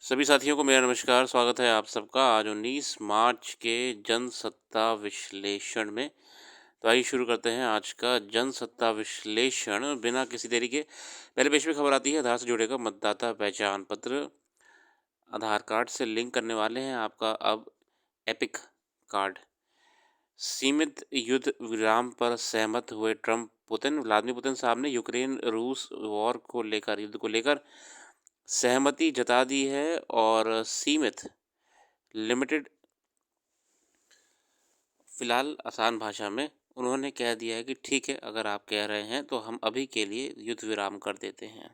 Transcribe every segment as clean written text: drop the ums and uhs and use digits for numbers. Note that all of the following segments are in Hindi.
सभी साथियों को मेरा नमस्कार, स्वागत है आप सबका आज 19 मार्च के जनसत्ता विश्लेषण में। तो आइए शुरू करते हैं आज का जनसत्ता विश्लेषण बिना किसी देरी के। पहले पेज पे खबर आती है, आधार से जुड़ेगा मतदाता पहचान पत्र। आधार कार्ड से लिंक करने वाले हैं आपका अब एपिक कार्ड। सीमित युद्ध विराम पर सहमत हुए ट्रंप पुतिन। व्लादिमीर पुतिन साहब ने यूक्रेन रूस वॉर को लेकर युद्ध को लेकर सहमति जता दी है और सीमित लिमिटेड फिलहाल आसान भाषा में उन्होंने कह दिया है कि ठीक है, अगर आप कह रहे हैं तो हम अभी के लिए युद्ध विराम कर देते हैं।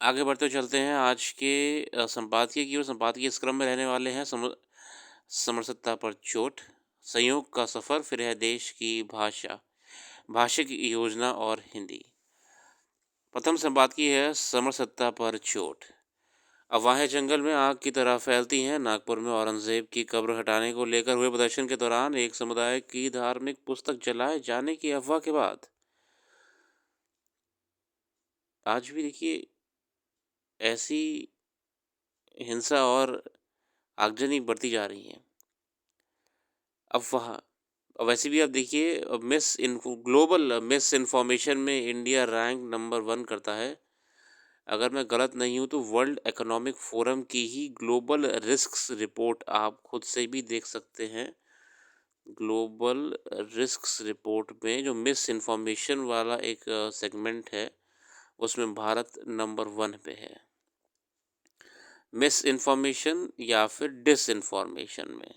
आगे बढ़ते चलते हैं आज के संपादकीय की ओर। संपादकीय इस क्रम में रहने वाले हैं समरसत्ता पर चोट, संयोग का सफर, फिर है देश की भाषा, भाषिक योजना और हिंदी। प्रथम संपादकीय है समरसत्ता पर चोट। अफवाहें जंगल में आग की तरह फैलती हैं। नागपुर में औरंगजेब की कब्र हटाने को लेकर हुए प्रदर्शन के दौरान एक समुदाय की धार्मिक पुस्तक जलाए जाने की अफवाह के बाद आज भी देखिए ऐसी हिंसा और आगजनी बढ़ती जा रही है। अफवाह वैसे भी आप देखिए ग्लोबल मिस इन्फॉर्मेशन में इंडिया रैंक नंबर 1 करता है। अगर मैं गलत नहीं हूँ तो वर्ल्ड इकोनॉमिक फोरम की ही ग्लोबल रिस्क्स रिपोर्ट आप खुद से भी देख सकते हैं। ग्लोबल रिस्क्स रिपोर्ट में जो मिस इन्फॉर्मेशन वाला एक सेगमेंट है, उसमें भारत नंबर 1 पे है। मिस इन्फॉर्मेशन या फिर डिस इन्फॉर्मेशन में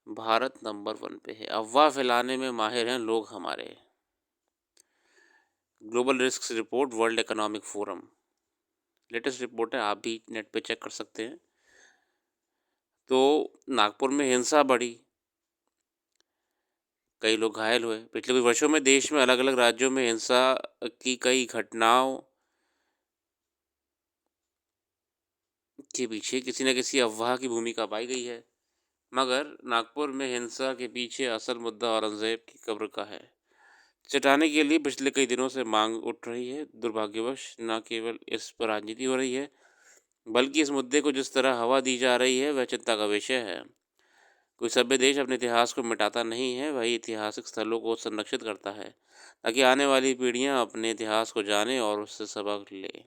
भारत नंबर 1 पे है। अफवाह फैलाने में माहिर हैं लोग हमारे। Global risks report world economic forum latest report है, आप भी नेट पे चेक कर सकते हैं। तो नागपुर में हिंसा बढ़ी, कई लोग घायल हुए। पिछले कुछ वर्षों में देश में अलग अलग राज्यों में हिंसा की कई घटनाओं के पीछे किसी न किसी अफवाह की भूमिका पाई गई है, मगर नागपुर में हिंसा के पीछे असल मुद्दा औरंगजेब की कब्र का है। चटाने के लिए पिछले कई दिनों से मांग उठ रही है। दुर्भाग्यवश न केवल इस पर राजनीति हो रही है, बल्कि इस मुद्दे को जिस तरह हवा दी जा रही है वह चिंता का विषय है। कोई सभ्य देश अपने इतिहास को मिटाता नहीं है, वही ऐतिहासिक स्थलों को संरक्षित करता है ताकि आने वाली पीढ़ियां अपने इतिहास को जाने और उससे सबक ले।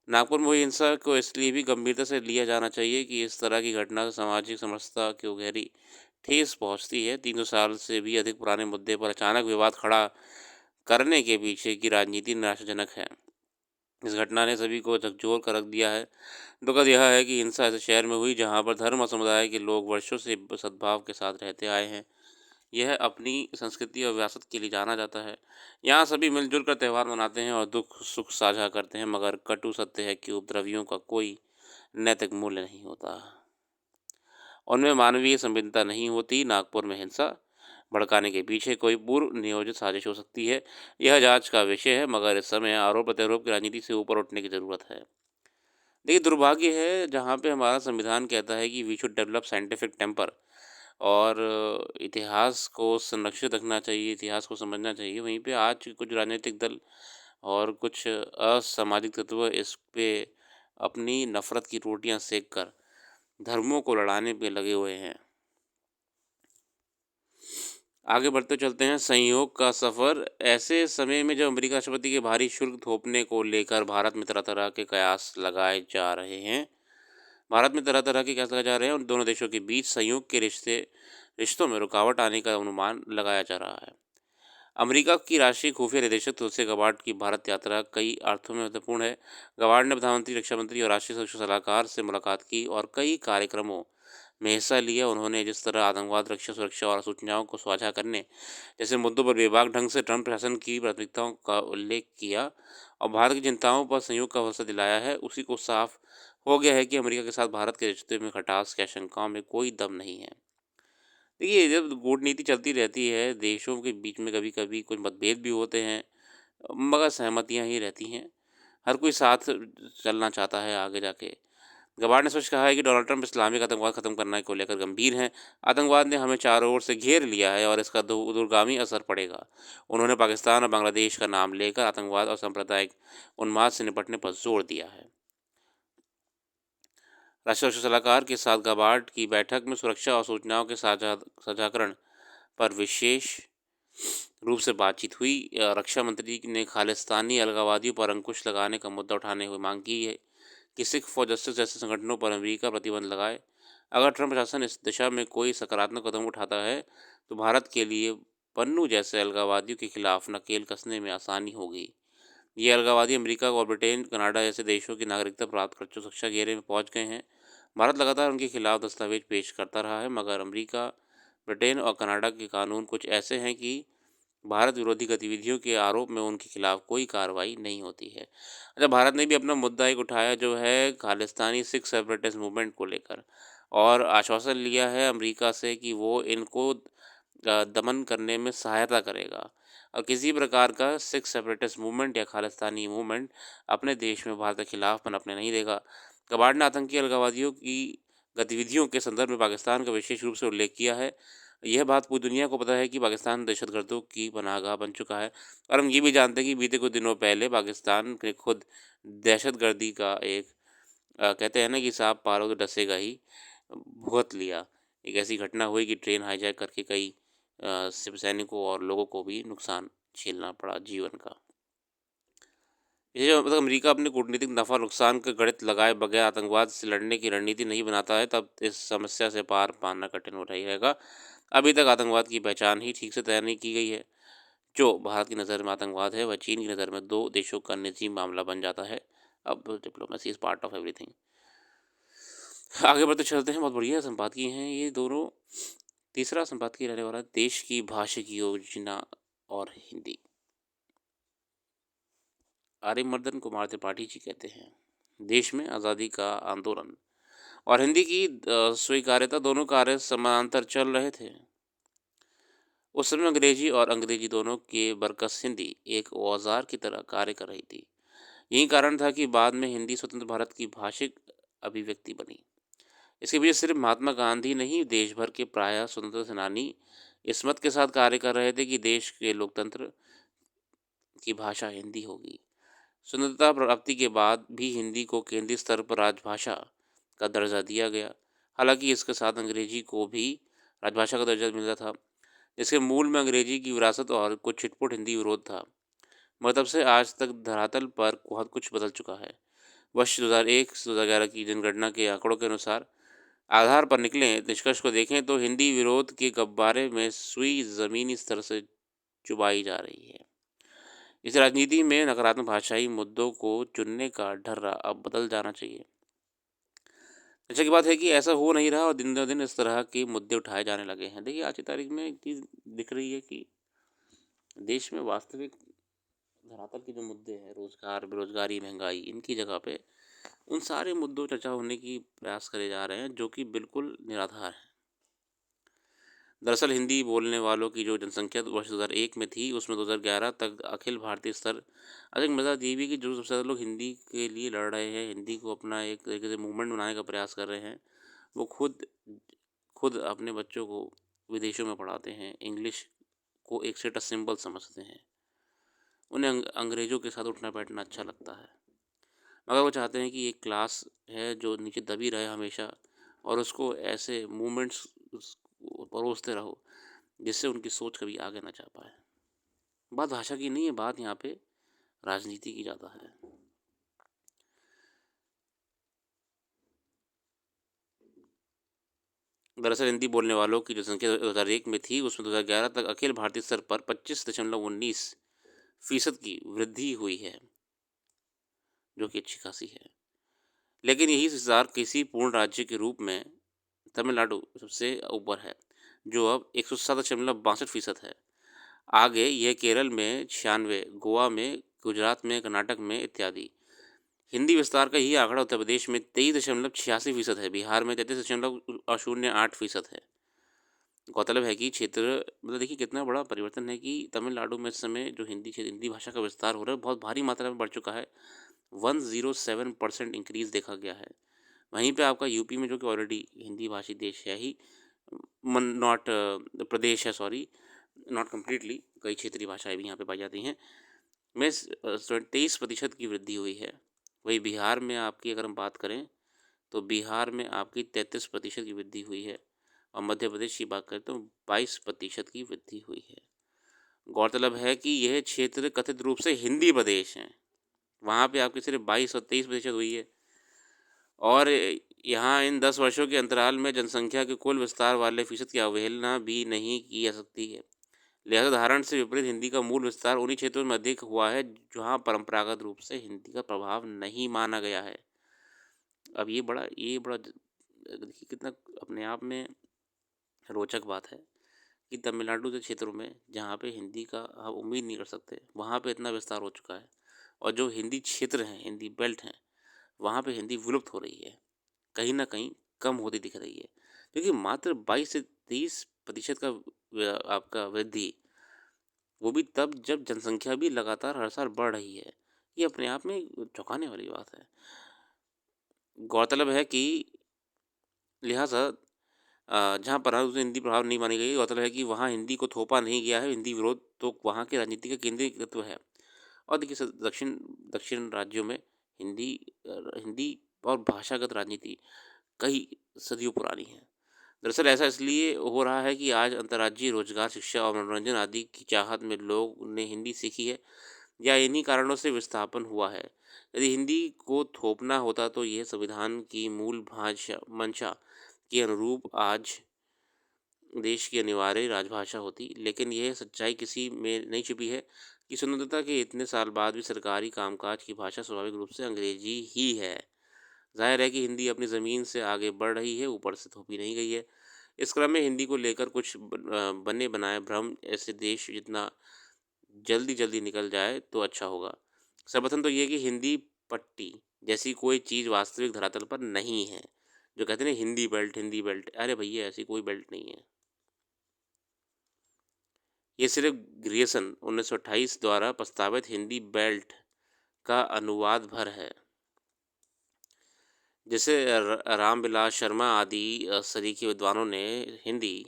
नागपुर में हुई हिंसा को इसलिए भी गंभीरता से लिया जाना चाहिए कि इस तरह की घटना से सामाजिक समरसता को गहरी ठेस पहुंचती है। 300 साल से भी अधिक पुराने मुद्दे पर अचानक विवाद खड़ा करने के पीछे की राजनीति निराशाजनक है। इस घटना ने सभी को झकझोर कर रख दिया है। दुखद यह है कि हिंसा ऐसे शहर में हुई जहां पर धर्म और समुदाय के लोग वर्षों से सद्भाव के साथ रहते आए हैं। यह अपनी संस्कृति और विरासत के लिए जाना जाता है। यहाँ सभी मिलजुल कर त्यौहार मनाते हैं और दुख सुख साझा करते हैं, मगर कटु सत्य है कि उपद्रवियों का कोई नैतिक मूल्य नहीं होता, उनमें मानवीय संवेदनता नहीं होती। नागपुर में हिंसा भड़काने के पीछे कोई पूर्व नियोजित साजिश हो सकती है, यह जांच का विषय है, मगर इस समय आरोप प्रत्यारोप की राजनीति से ऊपर उठने की ज़रूरत है। देखिए, दुर्भाग्य है जहाँ पे हमारा संविधान कहता है कि we should develop scientific temper और इतिहास को संरक्षित रखना चाहिए, इतिहास को समझना चाहिए, वहीं पे आज कुछ राजनीतिक दल और कुछ असामाजिक तत्व इस पे अपनी नफरत की रोटियां सेक कर धर्मों को लड़ाने पे लगे हुए हैं। आगे बढ़ते चलते हैं, संयोग का सफ़र। ऐसे समय में जब अमेरिका राष्ट्रपति के भारी शुल्क थोपने को लेकर भारत में तरह तरह के कयास लगाए जा रहे हैं, भारत में तरह तरह के कयास लगाए जा रहे हैं और दोनों देशों के बीच संयोग के रिश्तों में रुकावट आने का अनुमान लगाया जा रहा है। अमेरिका की राष्ट्रीय खुफिया निदेशक तुलसी गबार्ड की भारत यात्रा कई अर्थों में महत्वपूर्ण है। गबार्ड ने प्रधानमंत्री, रक्षा मंत्री और राष्ट्रीय सुरक्षा सलाहकार से मुलाकात की और कई कार्यक्रमों में हिस्सा लिया। उन्होंने जिस तरह आतंकवाद, रक्षा सुरक्षा और सूचनाओं को साझा करने जैसे मुद्दों पर बेबाक ढंग से ट्रंप प्रशासन की प्राथमिकताओं का उल्लेख किया और भारत की चिंताओं पर संयोग का भरोसा दिलाया है, उसी को साफ हो गया है कि अमेरिका के साथ भारत के रिश्ते में खटास की आशंकाओं में कोई दम नहीं है। देखिए, जब कूटनीति चलती रहती है देशों के बीच में कभी कभी कुछ मतभेद भी होते हैं, मगर सहमतियां ही रहती हैं। हर कोई साथ चलना चाहता है आगे जाके। गबार्ड ने स्पष्ट कहा है कि डोनाल्ड ट्रंप इस्लामिक आतंकवाद खत्म करने को लेकर गंभीर हैं। आतंकवाद ने हमें चारों ओर से घेर लिया है और इसका दूरगामी असर पड़ेगा। उन्होंने पाकिस्तान और बांग्लादेश का नाम लेकर आतंकवाद और सांप्रदायिक उन्माद से निपटने पर जोर दिया है। राष्ट्रीय सुरक्षा सलाहकार के साथ गबार्ड की बैठक में सुरक्षा और सूचनाओं के साझाकरण पर विशेष रूप से बातचीत हुई। रक्षा मंत्री ने खालिस्तानी अलगाववादियों पर अंकुश लगाने का मुद्दा उठाने हुए मांग की है कि सिख फॉर जस्टिस जैसे संगठनों पर अमेरिका प्रतिबंध लगाए। अगर ट्रंप प्रशासन इस दिशा में कोई सकारात्मक कदम उठाता है तो भारत के लिए पन्नू जैसे अलगाववादियों के खिलाफ नकेल कसने में आसानी होगी। ये अलगाववादी अमेरिका और ब्रिटेन, कनाडा जैसे देशों की नागरिकता प्राप्त कर सुरक्षा घेरे में पहुंच गए हैं। भारत लगातार उनके खिलाफ दस्तावेज पेश करता रहा है, मगर अमेरिका, ब्रिटेन और कनाडा के कानून कुछ ऐसे हैं कि भारत विरोधी गतिविधियों के आरोप में उनके खिलाफ कोई कार्रवाई नहीं होती है। अच्छा, भारत ने भी अपना मुद्दा एक उठाया जो है खालिस्तानी सिख सेपरेटिस्ट मूवमेंट को लेकर, और आश्वासन लिया है अमेरिका से कि वो इनको दमन करने में सहायता करेगा और किसी प्रकार का सिख सेपरेटिस्ट मूवमेंट या खालिस्तानी मूवमेंट अपने देश में भारत के खिलाफ पनपने नहीं देगा। कबाड़ ने आतंकी अलगाववादियों की गतिविधियों के संदर्भ में पाकिस्तान का विशेष रूप से उल्लेख किया है। यह बात पूरी दुनिया को पता है कि पाकिस्तान दहशतगर्दों की पनाहगाह बन चुका है, और हम ये भी जानते हैं कि बीते कुछ दिनों पहले पाकिस्तान ने खुद दहशतगर्दी का एक कहते हैं ना कि सांप पारो तो डसेगा ही, भुगत लिया। एक ऐसी घटना हुई कि ट्रेन हाईजैक करके कई सैनिकों और लोगों को भी नुकसान झेलना पड़ा जीवन का। ये जो मतलब अमेरिका अपने कूटनीतिक नफ़ा नुकसान का गणित लगाए बगैर आतंकवाद से लड़ने की रणनीति नहीं बनाता है, तब इस समस्या से पार पाना कठिन हो रही रहेगा। अभी तक आतंकवाद की पहचान ही ठीक से तय नहीं की गई है। जो भारत की नज़र में आतंकवाद है वह चीन की नज़र में दो देशों का निजी मामला बन जाता है। अब diplomacy is part of everything. आगे बढ़ते चलते हैं। बहुत बढ़िया संपादकीय हैं ये दोनों। तीसरा संपादकीय रहने वाला है देश की भाषिक योजना और हिंदी। आर्यमर्दन कुमार त्रिपाठी जी कहते हैं, देश में आज़ादी का आंदोलन और हिंदी की स्वीकार्यता दोनों कार्य समानांतर चल रहे थे। उस समय अंग्रेजी और अंग्रेजी दोनों के बरकस हिंदी एक औजार की तरह कार्य कर रही थी। यही कारण था कि बाद में हिंदी स्वतंत्र भारत की भाषिक अभिव्यक्ति बनी। इसके पीछे सिर्फ महात्मा गांधी नहीं, देश भर के प्रायः स्वतंत्रता सेनानी इस मत के साथ कार्य कर रहे थे कि देश के लोकतंत्र की भाषा हिंदी होगी। स्वतंत्रता प्राप्ति के बाद भी हिंदी को केंद्रीय स्तर पर राजभाषा का दर्जा दिया गया। हालांकि इसके साथ अंग्रेजी को भी राजभाषा का दर्जा मिला था, जिसके मूल में अंग्रेजी की विरासत और कुछ छिटपुट हिंदी विरोध था। मगर तब से आज तक धरातल पर बहुत कुछ बदल चुका है। वर्ष 2001 से 2011 की जनगणना के आंकड़ों के अनुसार आधार पर निकले निष्कर्ष को देखें तो हिंदी विरोध के गब्बारे में सुई ज़मीनी स्तर से चुबाई जा रही है। इस राजनीति में नकारात्मक भाषाई मुद्दों को चुनने का ढर्रा अब बदल जाना चाहिए। अच्छा की बात है कि ऐसा हो नहीं रहा और दिन ब दिन इस तरह के मुद्दे उठाए जाने लगे हैं। देखिए, आज की तारीख में एक चीज़ दिख रही है कि देश में वास्तविक धरातल के जो मुद्दे हैं, रोजगार, बेरोजगारी, महंगाई, इनकी जगह पे उन सारे मुद्दों चर्चा होने की प्रयास करे जा रहे हैं जो कि बिल्कुल निराधार है। दरअसल हिंदी बोलने वालों की जो जनसंख्या वर्ष 2001 में थी, उसमें 2011 तक अखिल भारतीय स्तर। अधिक मज़ा ये भी कि जो सबसे ज़्यादा लोग हिंदी के लिए लड़ रहे हैं, हिंदी को अपना एक तरीके से मूवमेंट बनाने का प्रयास कर रहे हैं, वो खुद खुद अपने बच्चों को विदेशों में पढ़ाते हैं, इंग्लिश को एक स्टेटस सिंबल समझते हैं। उन्हें अंग्रेज़ों के साथ उठना बैठना अच्छा लगता है, मगर वो चाहते हैं कि एक क्लास है जो नीचे दबी रहे हमेशा, और उसको ऐसे मूवमेंट्स परोसते रहो जिससे उनकी सोच कभी आगे ना जा पाए। बात भाषा की नहीं है, बात यहाँ पे राजनीति की ज़्यादा है। दरअसल हिंदी बोलने वालों की जो संख्या 2001 में थी, उसमें 2011 तक अखिल भारतीय स्तर पर 25.19% की वृद्धि हुई है, जो कि अच्छी खासी है। लेकिन यही विस्तार किसी पूर्ण राज्य के रूप में तमिलनाडु सबसे ऊपर है, जो अब 107.62% है। आगे यह केरल में 96, गोवा में, गुजरात में, कर्नाटक में इत्यादि। हिंदी विस्तार का यही आंकड़ा उत्तर प्रदेश में 23.86% है, बिहार में 33.08% है। गौरतलब है कि क्षेत्र मतलब देखिए कितना बड़ा परिवर्तन है कि तमिलनाडु में इस समय जो हिंदी भाषा का विस्तार हो रहा है बहुत भारी मात्रा में बढ़ चुका है। 107% इंक्रीज देखा गया है। वहीं पे आपका यूपी में जो कि ऑलरेडी हिंदी भाषी देश है ही, मन नॉट प्रदेश है, सॉरी, नॉट कम्प्लीटली, कई क्षेत्रीय भाषाएँ भी यहाँ पे पाई जाती हैं, में 23% की वृद्धि हुई है। वहीं बिहार में आपकी अगर हम बात करें, तो बिहार में आपकी 33% की वृद्धि हुई है और मध्य प्रदेश की बात करें तो 22% की वृद्धि हुई है। गौरतलब है कि यह क्षेत्र कथित रूप से हिंदी प्रदेश हैं, वहाँ पे आपकी सिर्फ 22 और 23% हुई है। और यहाँ इन 10 वर्षों के अंतराल में जनसंख्या के कुल विस्तार वाले फ़ीसद की अवहेलना भी नहीं की जा सकती है। लिहाजा धारणा से विपरीत हिंदी का मूल विस्तार उन्हीं क्षेत्रों में अधिक हुआ है जहाँ परंपरागत रूप से हिंदी का प्रभाव नहीं माना गया है। अब ये बड़ा देखिए कितना अपने आप में रोचक बात है कि तमिलनाडु के क्षेत्रों में जहाँ पे हिंदी का आप उम्मीद नहीं कर सकते, वहाँ पे इतना विस्तार हो चुका है। और जो हिंदी क्षेत्र हैं, हिंदी बेल्ट हैं, वहाँ पे हिंदी विलुप्त हो रही है, कहीं न कहीं कम होती दिख रही है। क्योंकि मात्र 22 से 30% का आपका वृद्धि, वो भी तब जब जनसंख्या भी लगातार हर साल बढ़ रही है। ये अपने आप में चौंकाने वाली बात है। गौरतलब है कि लिहाजा जहाँ पर हिंदी प्रभाव नहीं मानी गई, गौरतलब है कि वहाँ हिंदी को थोपा नहीं गया है। हिंदी विरोध तो वहाँ की राजनीति का केंद्रीय तत्व है। और देखिए दक्षिण दक्षिण राज्यों में हिंदी हिंदी और भाषागत राजनीति कई सदियों पुरानी है। दरअसल ऐसा इसलिए हो रहा है कि आज अंतर्राज्यीय रोजगार, शिक्षा और मनोरंजन आदि की चाहत में लोग ने हिंदी सीखी है या इन्हीं कारणों से विस्थापन हुआ है। यदि हिंदी को थोपना होता तो यह संविधान की मूल भाषा मंशा के अनुरूप आज देश की अनिवार्य राजभाषा होती, लेकिन यह सच्चाई किसी में नहीं छिपी है कि स्वतंत्रता के इतने साल बाद भी सरकारी कामकाज की भाषा स्वाभाविक रूप से अंग्रेजी ही है। जाहिर है कि हिंदी अपनी ज़मीन से आगे बढ़ रही है, ऊपर से थोपी नहीं गई है। इस क्रम में हिंदी को लेकर कुछ बने बनाए भ्रम ऐसे देश जितना जल्दी-जल्दी निकल जाए तो अच्छा होगा। सर्वप्रथम तो ये कि हिंदी पट्टी जैसी कोई चीज़ वास्तविक धरातल पर नहीं है। जो कहते हैं ना हिंदी बेल्ट, अरे भैया ऐसी कोई बेल्ट नहीं है। ये सिर्फ ग्रियर्सन 1928 द्वारा प्रस्तावित हिंदी बेल्ट का अनुवाद भर है, जिसे रामविलास शर्मा आदि सरीखे विद्वानों ने हिंदी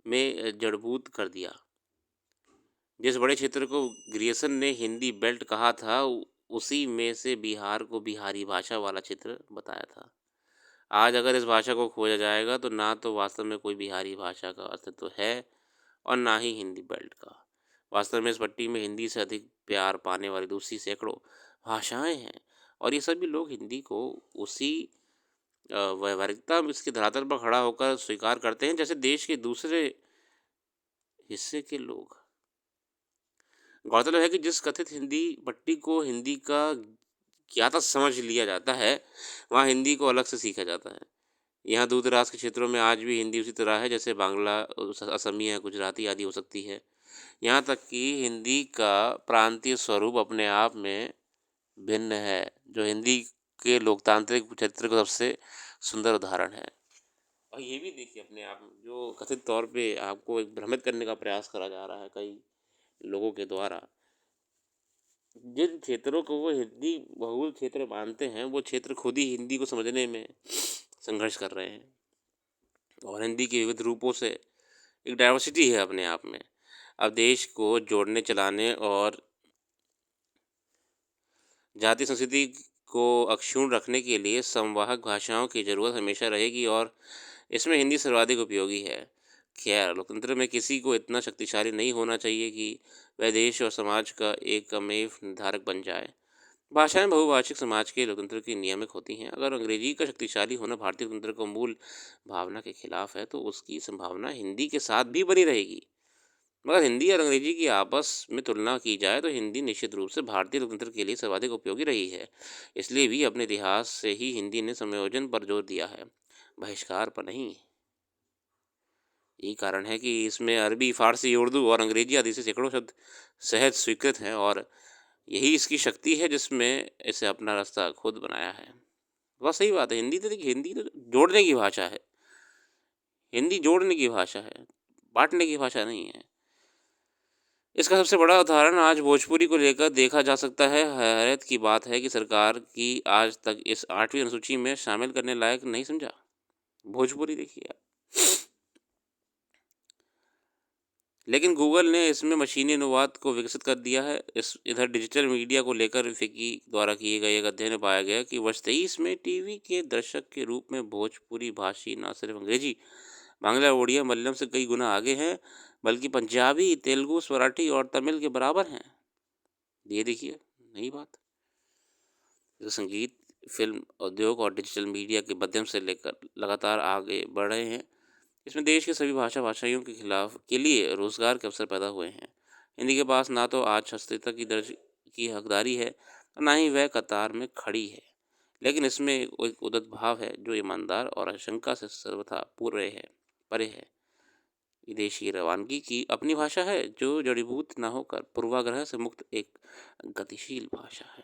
में जड़बूत कर दिया। जिस बड़े क्षेत्र को ग्रियर्सन ने हिंदी बेल्ट कहा था, उसी में से बिहार को बिहारी भाषा वाला क्षेत्र बताया था। आज अगर इस भाषा को खोजा जाएगा तो ना तो वास्तव में कोई बिहारी भाषा का अस्तित्व है और ना ही हिंदी बेल्ट का। वास्तव में इस पट्टी में हिंदी से अधिक प्यार पाने वाली दूसरी सैकड़ों भाषाएं हैं और ये सभी लोग हिंदी को उसी व्यावहारिकता में इसके धरातल पर खड़ा होकर स्वीकार करते हैं जैसे देश के दूसरे हिस्से के लोग। गौरतलब है कि जिस कथित हिंदी पट्टी को हिंदी का ज्ञाता समझ लिया जाता है, वहाँ हिंदी को अलग से सीखा जाता है। यहाँ दूर दराज के क्षेत्रों में आज भी हिंदी उसी तरह है जैसे बांग्ला, असमिया, गुजराती आदि हो सकती है। यहाँ तक कि हिंदी का प्रांतीय स्वरूप अपने आप में भिन्न है, जो हिंदी के लोकतांत्रिक चरित्र का सबसे सुंदर उदाहरण है। और ये भी देखिए अपने आप में जो कथित तौर पे आपको एक भ्रमित करने का प्रयास करा जा रहा है कई लोगों के द्वारा, जिन क्षेत्रों को वो हिंदी बहुल क्षेत्र मानते हैं, वो क्षेत्र खुद ही हिंदी को समझने में संघर्ष कर रहे हैं और हिंदी के विविध रूपों से एक डाइवर्सिटी है अपने आप में। अब देश को जोड़ने, चलाने और जातीय संस्कृति को अक्षुण्ण रखने के लिए संवाहक भाषाओं की ज़रूरत हमेशा रहेगी और इसमें हिंदी सर्वाधिक उपयोगी है। खैर, लोकतंत्र में किसी को इतना शक्तिशाली नहीं होना चाहिए कि वह देश और समाज का एकमेव निर्धारक बन जाए। भाषाएं बहुभाषिक समाज के लोकतंत्र की नियामक होती हैं। अगर अंग्रेजी का शक्तिशाली होना भारतीय लोकतंत्र को मूल भावना के खिलाफ है, तो उसकी संभावना हिंदी के साथ भी बनी रहेगी। मगर हिंदी और अंग्रेजी की आपस में तुलना की जाए तो हिंदी निश्चित रूप से भारतीय लोकतंत्र के लिए सर्वाधिक उपयोगी रही है। इसलिए भी अपने इतिहास से ही हिंदी ने समायोजन पर जोर दिया है, बहिष्कार पर नहीं। यही कारण है कि इसमें अरबी, फारसी, उर्दू और अंग्रेजी आदि से सैकड़ों शब्द सहज स्वीकृत हैं और यही इसकी शक्ति है जिसमें इसे अपना रास्ता खुद बनाया है। बहुत सही बात है। हिंदी तो देखिए, हिंदी तो जोड़ने की भाषा है। हिंदी जोड़ने की भाषा है, बाँटने की भाषा नहीं है। इसका सबसे बड़ा उदाहरण आज भोजपुरी को लेकर देखा जा सकता है। हैरत की बात है कि सरकार की आज तक इस 8वीं अनुसूची में शामिल करने लायक नहीं समझा। भोजपुरी देखिए आप। लेकिन गूगल ने इसमें मशीनी अनुवाद को विकसित कर दिया है। इधर डिजिटल मीडिया को लेकर फिक्की द्वारा किए गए एक अध्ययन में पाया गया कि वर्ष 23 में टीवी के दर्शक के रूप में भोजपुरी भाषी न सिर्फ अंग्रेजी, बांग्ला, उड़िया, मलयालम से कई गुना आगे हैं, बल्कि पंजाबी, तेलुगु, मराठी और तमिल के बराबर हैं। ये देखिए नई बात। जो संगीत, फिल्म उद्योग और डिजिटल मीडिया के माध्यम से लेकर लगातार आगे बढ़ रहे हैं। इसमें देश के सभी भाषाइयों के खिलाफ के लिए रोजगार के अवसर पैदा हुए हैं। हिंदी के पास ना तो आज शास्त्रीयता की दर्ज की हकदारी है और ना ही वह कतार में खड़ी है, लेकिन इसमें एक उदित भाव है जो ईमानदार और आशंका से सर्वथा पूरे है परे है। विदेशी रवानगी की अपनी भाषा है जो जड़ीभूत ना होकर पूर्वाग्रह से मुक्त एक गतिशील भाषा है।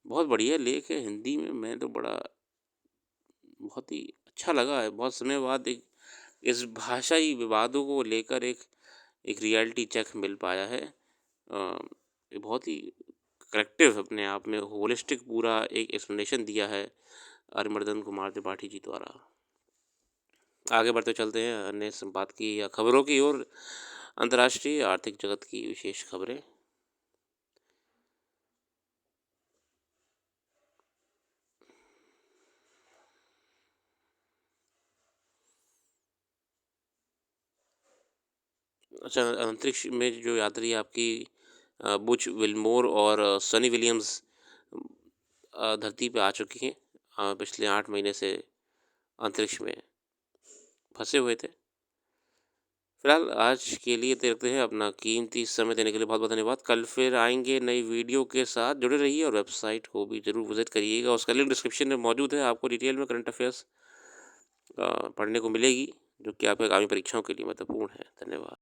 बहुत बढ़िया लेख है हिंदी में। मैं तो बड़ा बहुत ही अच्छा लगा है। बहुत समय बाद एक इस भाषाई विवादों को लेकर एक रियलिटी चेक मिल पाया है। ये बहुत ही करेक्टिव अपने आप में होलिस्टिक पूरा एक एक्सप्लेनेशन दिया है अरिमर्दन कुमार त्रिपाठी जी द्वारा। आगे बढ़ते चलते हैं अन्य संपाद की या खबरों की ओर। अंतर्राष्ट्रीय आर्थिक जगत की विशेष खबरें। अच्छा, अंतरिक्ष में जो यात्री आपकी बुच विल्मोर और सनी विलियम्स धरती पे आ चुकी हैं। पिछले 8 महीने से अंतरिक्ष में फंसे हुए थे। फिलहाल आज के लिए इतना रखते हैं। अपना कीमती समय देने के लिए बहुत बहुत धन्यवाद। कल फिर आएंगे नई वीडियो के साथ। जुड़े रहिए और वेबसाइट को भी ज़रूर विजिट करिएगा। उसका लिंक डिस्क्रिप्शन में मौजूद है। आपको डिटेल में करंट अफेयर्स पढ़ने को मिलेगी जो कि आपके आगामी परीक्षाओं के लिए महत्वपूर्ण है। धन्यवाद।